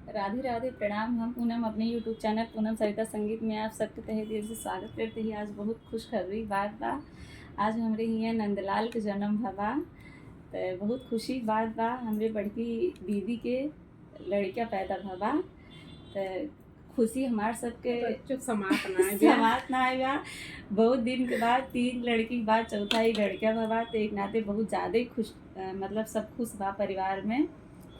राधे राधे, प्रणाम। हम पूनम अपने यूट्यूब चैनल पूनम सरिता संगीत में आप सबके तहे दिल से स्वागत करते ही। आज बहुत खुशखबरी बात बा। आज हमरे हियाँ नंदलाल के जन्म भबा, तो बहुत खुशी बात बा। हमरे बड़की दीदी के लड़का पैदा भबा, तो खुशी हमार सबके समात ना आएगा। बहुत दिन के बाद 3 लड़की के बाद चौथा ही लड़का भबा, तो एक नाते बहुत ज़्यादा ही खुश, मतलब सब खुश बा। परिवार में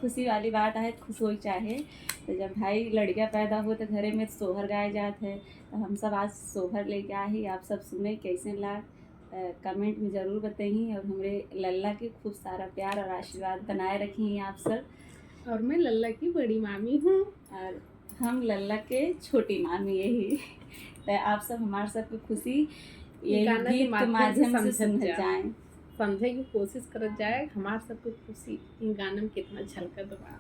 खुशी वाली बात है, खुश हो चाहे। तो जब भाई लड़का पैदा हो तो घरे में सोहर गाए जाते हैं, तो हम सब आज सोहर लेके आए ही। आप सब सुने कैसे ला, कमेंट में ज़रूर बताइए। और हमारे लल्ला के खूब सारा प्यार और आशीर्वाद बनाए रखी आप सब। और मैं लल्ला की बड़ी मामी हूँ और हम लल्ला के छोटी मामी यही। तो आप सब हमारे सबकी खुशी ये गीत के माध्यम से समझ जाएं, समझे की कोशिश कर जाए। हमार सबको खुशी इन गानों में कितना झलकत बा।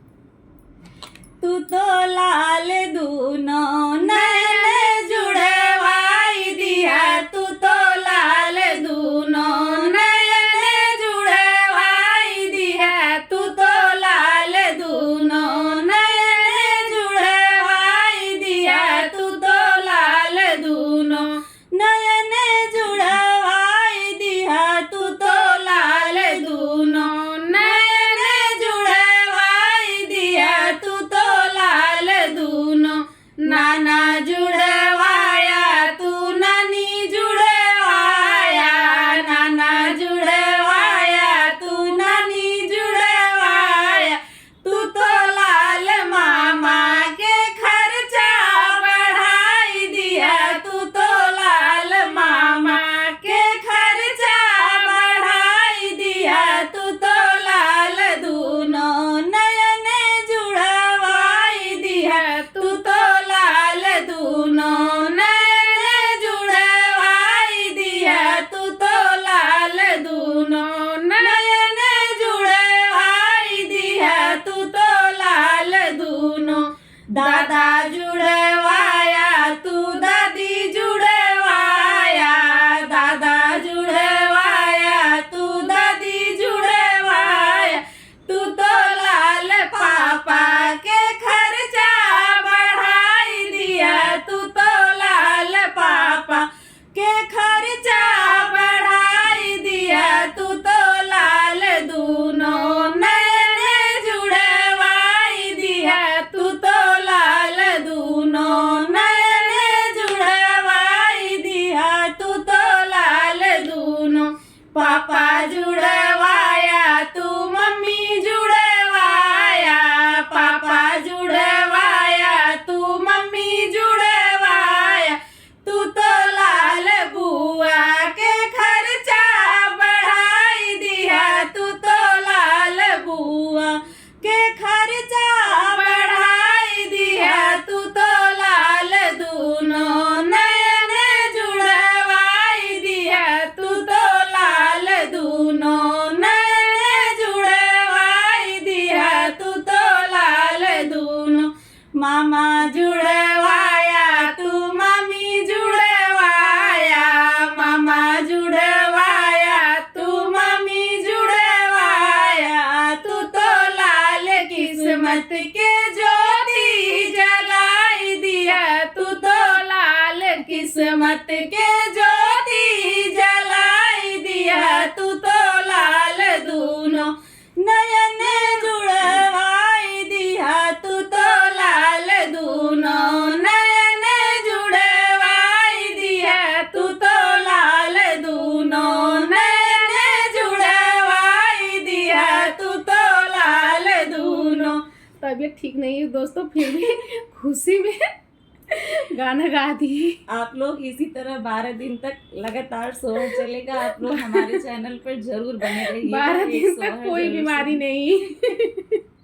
तू तो लाल दूनो नैन जुड़वाई दिया, तू तो लाल दूनो नैन जुड़वाई दिया, तू तो लाल दूनो नैन जुड़वाई दिया, तू तो लाल दूनो नयन जुड़वाई दिया, तू तो लाल दूनो नयन जुड़वाई दिया, तू तो लाल दूनो नाना जुड़वाया, तू नानी जुड़वाया, नाना जुड़वाया, तू नानी जुड़वाया, तू तो लाल मामा के खर्चा बढ़ाई दिया, तू तो लाल मामा के खर्चा बढ़ाई दिया, तू तो लाल दूनो नयन जुड़वाई दिया, तू तो लाल दूनो नयन जुड़वाई दिया, तू तो लाल दूनो नयन जुड़वाई दिया, तू तो लाल दूनो दादा जुड़वाया, तू दादी जुड़वाया, दादा जुड़वाया, तू दादी जुड़वाया, तू तो लाल पापा के खर्चा बढ़ाई दिया, तू तो लाल पापा के खर्चा बढ़ाई दिया, तू तो लाल दूनो नयन जुड़वाई दिया, तू तो लाल दूनो नयन जुड़वाई दिया, तू तो लाल दूनो पापा जुड़वाया, तू मम्मी जुड़वाया, पापा जुड़वाया, तू मम्मी जुड़वाया, तू तो लाल बुआ के खर्चा बढ़ाई दिया, तू तो लाल बुआ के खर्चा बढ़ाई दिया, तू तो लाल दूनो नयन जुड़वाई दिया, तू तो लाल दूनो नयन जुड़वाई दिया, तू तो लाल दूनो मामा जुड़वाया, तू मामी जुड़वाया, मामा जुड़वाया, तू मामी जुड़वाया, तू तो लाल किस्मत के ज्योति जलाई दिया, तू तो लाल किस्मत के ज्योति जलाई दिया, तू तो लाल दूनो नयन जुड़वाई दिया, तू तो लाल दूनो नयन जुड़वाई दिया, तू तो लाल दूनो नयन जुड़वाई दिया, तू तो लाल दूनो। तबीयत ठीक नहीं है दोस्तों, फिर भी खुशी में गाना गा दी। आप लोग इसी तरह 12 दिन तक लगातार सोहर चलेगा। आप लोग हमारे चैनल पर जरूर बने रहिए। 12 दिन तक कोई बीमारी नहीं।